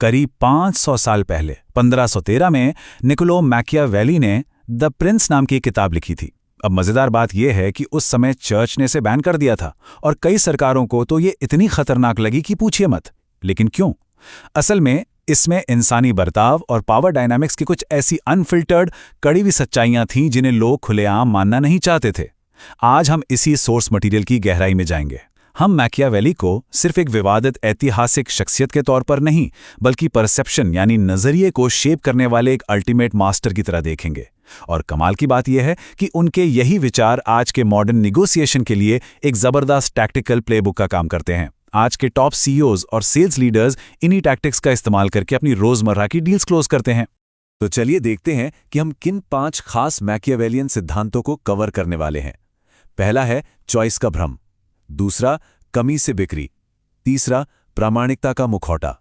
करीब 500 साल पहले 1513 में निकोलो मैकियावेली ने द प्रिंस नाम की एक किताब लिखी थी। अब मजेदार बात यह है कि उस समय चर्च ने इसे बैन कर दिया था और कई सरकारों को तो ये इतनी खतरनाक लगी कि पूछिए मत। लेकिन क्यों? असल में इसमें इंसानी बर्ताव और पावर डायनामिक्स की कुछ ऐसी अनफिल्टर्ड कड़ी हुई सच्चाइयां थीं जिन्हें लोग खुलेआम मानना नहीं चाहते थे। आज हम इसी सोर्स मटेरियल की गहराई में जाएंगे। हम मैकियावेली को सिर्फ एक विवादित ऐतिहासिक शख्सियत के तौर पर नहीं, बल्कि परसेप्शन यानी नजरिए को शेप करने वाले एक अल्टीमेट मास्टर की तरह देखेंगे। और कमाल की बात यह है कि उनके यही विचार आज के मॉडर्न निगोसिएशन के लिए एक जबरदस्त टैक्टिकल प्लेबुक का काम करते हैं। आज के टॉप सीईओज और सेल्स लीडर्स इन्हीं टैक्टिक्स का इस्तेमाल करके अपनी रोजमर्रा की डील्स क्लोज करते हैं। तो चलिए देखते हैं कि हम किन 5 खास मैकियावेलियन सिद्धांतों को कवर करने वाले हैं। पहला है चॉइस का भ्रम, दूसरा कमी से बिक्री, तीसरा प्रामाणिकता का मुखौटा,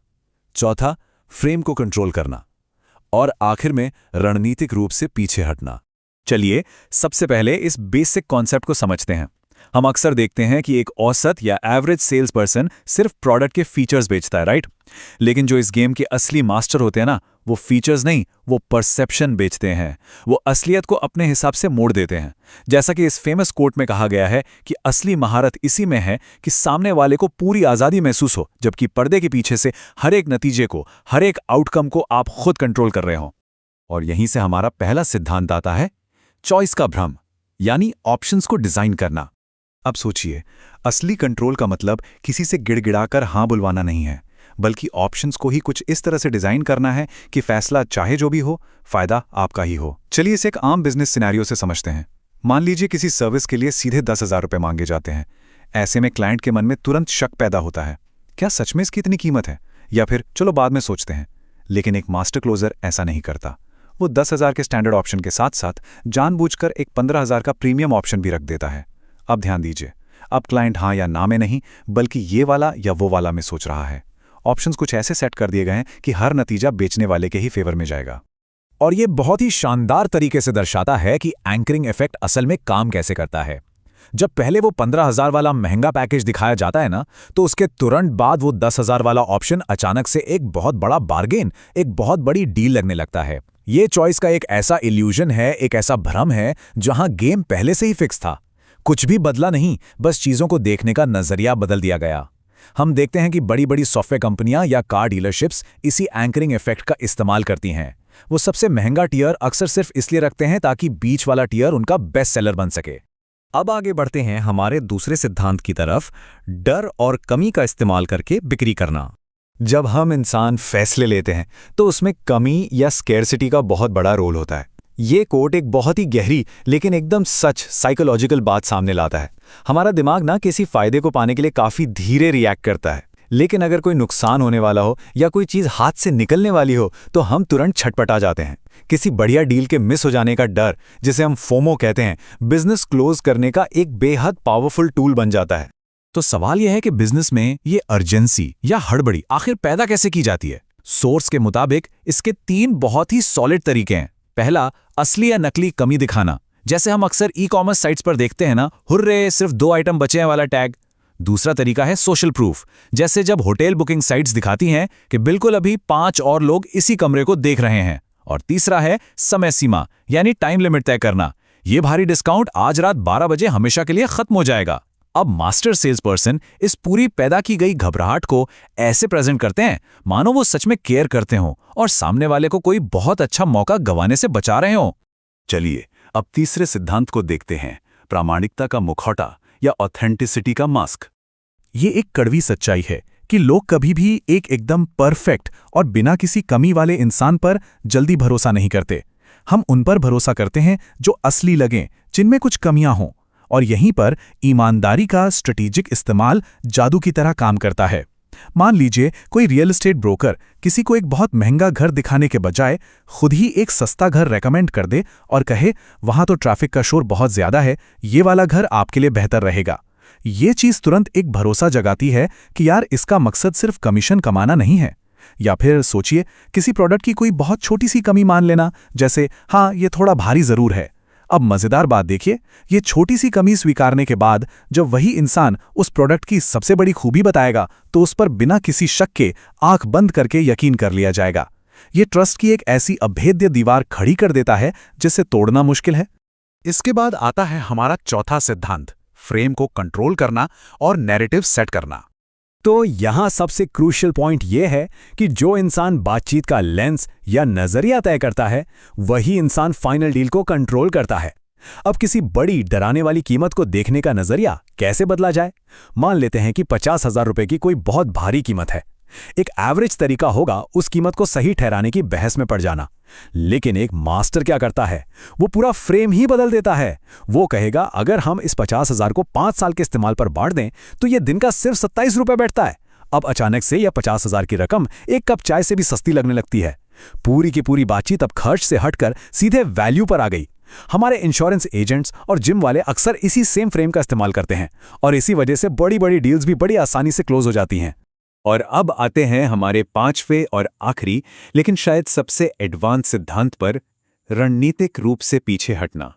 चौथा फ्रेम को कंट्रोल करना और आखिर में रणनीतिक रूप से पीछे हटना। चलिए सबसे पहले इस बेसिक कॉन्सेप्ट को समझते हैं। हम अक्सर देखते हैं कि एक औसत या एवरेज सेल्स पर्सन सिर्फ प्रोडक्ट के फीचर्स बेचता है, राइट? लेकिन जो इस गेम के असली मास्टर होते हैं ना, वो फीचर्स नहीं, वो परसेप्शन बेचते हैं। वो असलियत को अपने हिसाब से मोड़ देते हैं। जैसा कि इस फेमस कोट में कहा गया है कि असली महारत इसी में है कि सामने वाले को पूरी आज़ादी महसूस हो, जबकि पर्दे के पीछे से हर एक नतीजे को, हर एक आउटकम को आप खुद कंट्रोल कर रहे हो। और यहीं से हमारा पहला सिद्धांत आता है, चॉइस का भ्रम, यानी ऑप्शंस को डिजाइन करना। अब सोचिए, असली कंट्रोल का मतलब किसी से गिड़गिड़ाकर हां बुलवाना नहीं है, बल्कि ऑप्शंस को ही कुछ इस तरह से डिजाइन करना है कि फैसला चाहे जो भी हो, फायदा आपका ही हो। चलिए इसे एक आम बिजनेस सिनेरियो से समझते हैं। मान लीजिए किसी सर्विस के लिए सीधे 10,000 रुपये मांगे जाते हैं। ऐसे में क्लाइंट के मन में तुरंत शक पैदा होता है, क्या सच में इसकी इतनी कीमत है, या फिर चलो बाद में सोचते हैं। लेकिन एक मास्टर क्लोजर ऐसा नहीं करता। वो 10,000 के स्टैंडर्ड ऑप्शन के साथ साथ जानबूझकर एक 15,000 का प्रीमियम ऑप्शन भी रख देता है। अब ध्यान दीजिए, अब क्लाइंट हाँ या ना में नहीं, बल्कि ये वाला या वो वाला में सोच रहा है। ऑप्शंस कुछ ऐसे सेट कर दिए गए हैं कि हर नतीजा बेचने वाले के ही फेवर में जाएगा। और ये बहुत ही शानदार तरीके से दर्शाता है कि एंकरिंग इफेक्ट असल में काम कैसे करता है। जब पहले वो 15,000 वाला महंगा पैकेज दिखाया जाता है ना, तो उसके तुरंत बाद वो 10,000 वाला ऑप्शन अचानक से एक बहुत बड़ा बार्गेन, एक बहुत बड़ी डील लगने लगता है। ये चॉइस का एक ऐसा इल्यूजन है, एक ऐसा भ्रम है जहां गेम पहले से ही फिक्स था। कुछ भी बदला नहीं, बस चीजों को देखने का नजरिया बदल दिया गया। हम देखते हैं कि बड़ी बड़ी सॉफ्टवेयर कंपनियां या कार डीलरशिप्स इसी एंकरिंग इफेक्ट का इस्तेमाल करती हैं। वो सबसे महंगा टियर अक्सर सिर्फ इसलिए रखते हैं ताकि बीच वाला टियर उनका बेस्ट सेलर बन सके। अब आगे बढ़ते हैं हमारे दूसरे सिद्धांत की तरफ, डर और कमी का इस्तेमाल करके बिक्री करना। जब हम इंसान फैसले लेते हैं तो उसमें कमी या स्केर्सिटी का बहुत बड़ा रोल होता है। ये कोट एक बहुत ही गहरी लेकिन एकदम सच साइकोलॉजिकल बात सामने लाता है। हमारा दिमाग ना किसी फायदे को पाने के लिए काफी धीरे रिएक्ट करता है, लेकिन अगर कोई नुकसान होने वाला हो या कोई चीज हाथ से निकलने वाली हो तो हम तुरंत छटपटा जाते हैं। किसी बढ़िया डील के मिस हो जाने का डर, जिसे हम फोमो कहते हैं, बिजनेस क्लोज करने का एक बेहद पावरफुल टूल बन जाता है। तो सवाल यह है कि बिजनेस में ये अर्जेंसी या हड़बड़ी आखिर पैदा कैसे की जाती है? सोर्स के मुताबिक इसके 3 बहुत ही सॉलिड तरीके हैं। पहला, असली या नकली कमी दिखाना, जैसे हम अक्सर ई-कॉमर्स साइट्स पर देखते हैं ना, हुर्रे सिर्फ 2 आइटम बचे हैं वाला टैग। दूसरा तरीका है सोशल प्रूफ, जैसे जब होटल बुकिंग साइट्स दिखाती हैं कि बिल्कुल अभी 5 और लोग इसी कमरे को देख रहे हैं। और तीसरा है समय सीमा, यानी टाइम लिमिट तय करना, ये भारी डिस्काउंट आज रात 12 बजे हमेशा के लिए खत्म हो जाएगा। अब मास्टर सेल्स पर्सन इस पूरी पैदा की गई घबराहट को ऐसे प्रेजेंट करते हैं मानो वो सच में केयर करते हों और सामने वाले को कोई बहुत अच्छा मौका गंवाने से बचा रहे हों। चलिए अब तीसरे सिद्धांत को देखते हैं, प्रामाणिकता का मुखौटा या ऑथेंटिसिटी का मास्क। ये एक कड़वी सच्चाई है कि लोग कभी भी एक एकदम परफेक्ट और बिना किसी कमी वाले इंसान पर जल्दी भरोसा नहीं करते। हम उन पर भरोसा करते हैं जो असली लगें, जिनमें कुछ कमियां हों। और यहीं पर ईमानदारी का स्ट्रेटेजिक इस्तेमाल जादू की तरह काम करता है। मान लीजिए कोई रियल एस्टेट ब्रोकर किसी को एक बहुत महंगा घर दिखाने के बजाय खुद ही एक सस्ता घर रेकमेंड कर दे और कहे, वहां तो ट्रैफिक का शोर बहुत ज्यादा है, ये वाला घर आपके लिए बेहतर रहेगा। ये चीज तुरंत एक भरोसा जगाती है कि यार इसका मकसद सिर्फ कमीशन कमाना नहीं है। या फिर सोचिए किसी प्रोडक्ट की कोई बहुत छोटी सी कमी मान लेना, जैसे हाँ ये थोड़ा भारी जरूर है। अब मजेदार बात देखिए, ये छोटी सी कमी स्वीकारने के बाद जब वही इंसान उस प्रोडक्ट की सबसे बड़ी खूबी बताएगा तो उस पर बिना किसी शक के आंख बंद करके यकीन कर लिया जाएगा। ये ट्रस्ट की एक ऐसी अभेद्य दीवार खड़ी कर देता है जिसे तोड़ना मुश्किल है। इसके बाद आता है हमारा चौथा सिद्धांत, फ्रेम को कंट्रोल करना और नैरेटिव सेट करना। तो यहाँ सबसे क्रूशियल पॉइंट यह है कि जो इंसान बातचीत का लेंस या नजरिया तय करता है वही इंसान फाइनल डील को कंट्रोल करता है। अब किसी बड़ी डराने वाली कीमत को देखने का नजरिया कैसे बदला जाए? मान लेते हैं कि 50,000 रुपए की कोई बहुत भारी कीमत है। एक एवरेज तरीका होगा उस कीमत को सही ठहराने की बहस में पड़ जाना, लेकिन एक मास्टर क्या करता है, वो पूरा फ्रेम ही बदल देता है। वो कहेगा अगर हम इस 50,000 को 5 साल के इस्तेमाल पर बांट दें तो ये दिन का सिर्फ 27 रुपए बैठता है। अब अचानक से यह 50,000 की रकम एक कप चाय से भी सस्ती लगने लगती है। पूरी की पूरी बातचीत अब खर्च से हटकर सीधे वैल्यू पर आ गई। हमारे इंश्योरेंस एजेंट्स और जिम वाले अक्सर इसी सेम फ्रेम का इस्तेमाल करते हैं और इसी वजह से बड़ी बड़ी डील्स भी बड़ी आसानी से क्लोज हो जाती हैं। और अब आते हैं हमारे पांचवें और आखिरी लेकिन शायद सबसे एडवांस सिद्धांत पर, रणनीतिक रूप से पीछे हटना।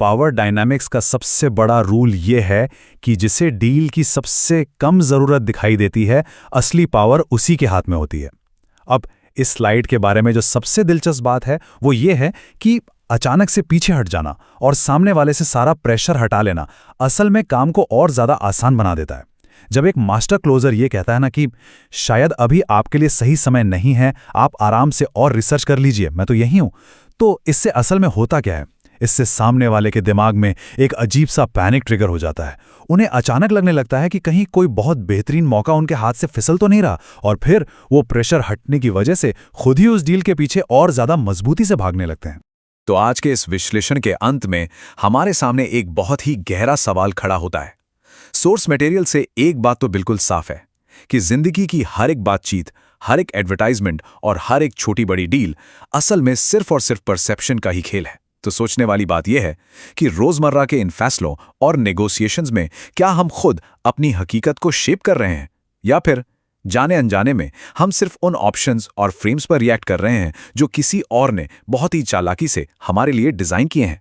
पावर डायनामिक्स का सबसे बड़ा रूल ये है कि जिसे डील की सबसे कम जरूरत दिखाई देती है, असली पावर उसी के हाथ में होती है। अब इस स्लाइड के बारे में जो सबसे दिलचस्प बात है वो ये है कि अचानक से पीछे हट जाना और सामने वाले से सारा प्रेशर हटा लेना असल में काम को और ज्यादा आसान बना देता है। जब एक मास्टर क्लोजर ये कहता है ना कि शायद अभी आपके लिए सही समय नहीं है, आप आराम से और रिसर्च कर लीजिए, मैं तो यही हूं, तो इससे असल में होता क्या है? इससे सामने वाले के दिमाग में एक अजीब सा पैनिक ट्रिगर हो जाता है। उन्हें अचानक लगने लगता है कि कहीं कोई बहुत बेहतरीन मौका उनके हाथ से फिसल तो नहीं रहा, और फिर वो प्रेशर हटने की वजह से खुद ही उस डील के पीछे और ज्यादा मजबूती से भागने लगते हैं। तो आज के इस विश्लेषण के अंत में हमारे सामने एक बहुत ही गहरा सवाल खड़ा होता है। सोर्स मटेरियल से एक बात तो बिल्कुल साफ है कि जिंदगी की हर एक बातचीत, हर एक एडवर्टाइजमेंट और हर एक छोटी बड़ी डील असल में सिर्फ और सिर्फ परसेप्शन का ही खेल है। तो सोचने वाली बात यह है कि रोजमर्रा के इन फैसलों और नेगोशिएशंस में क्या हम खुद अपनी हकीकत को शेप कर रहे हैं, या फिर जाने अनजाने में हम सिर्फ उन ऑप्शंस और फ्रेम्स पर रिएक्ट कर रहे हैं जो किसी और ने बहुत ही चालाकी से हमारे लिए डिजाइन किए हैं।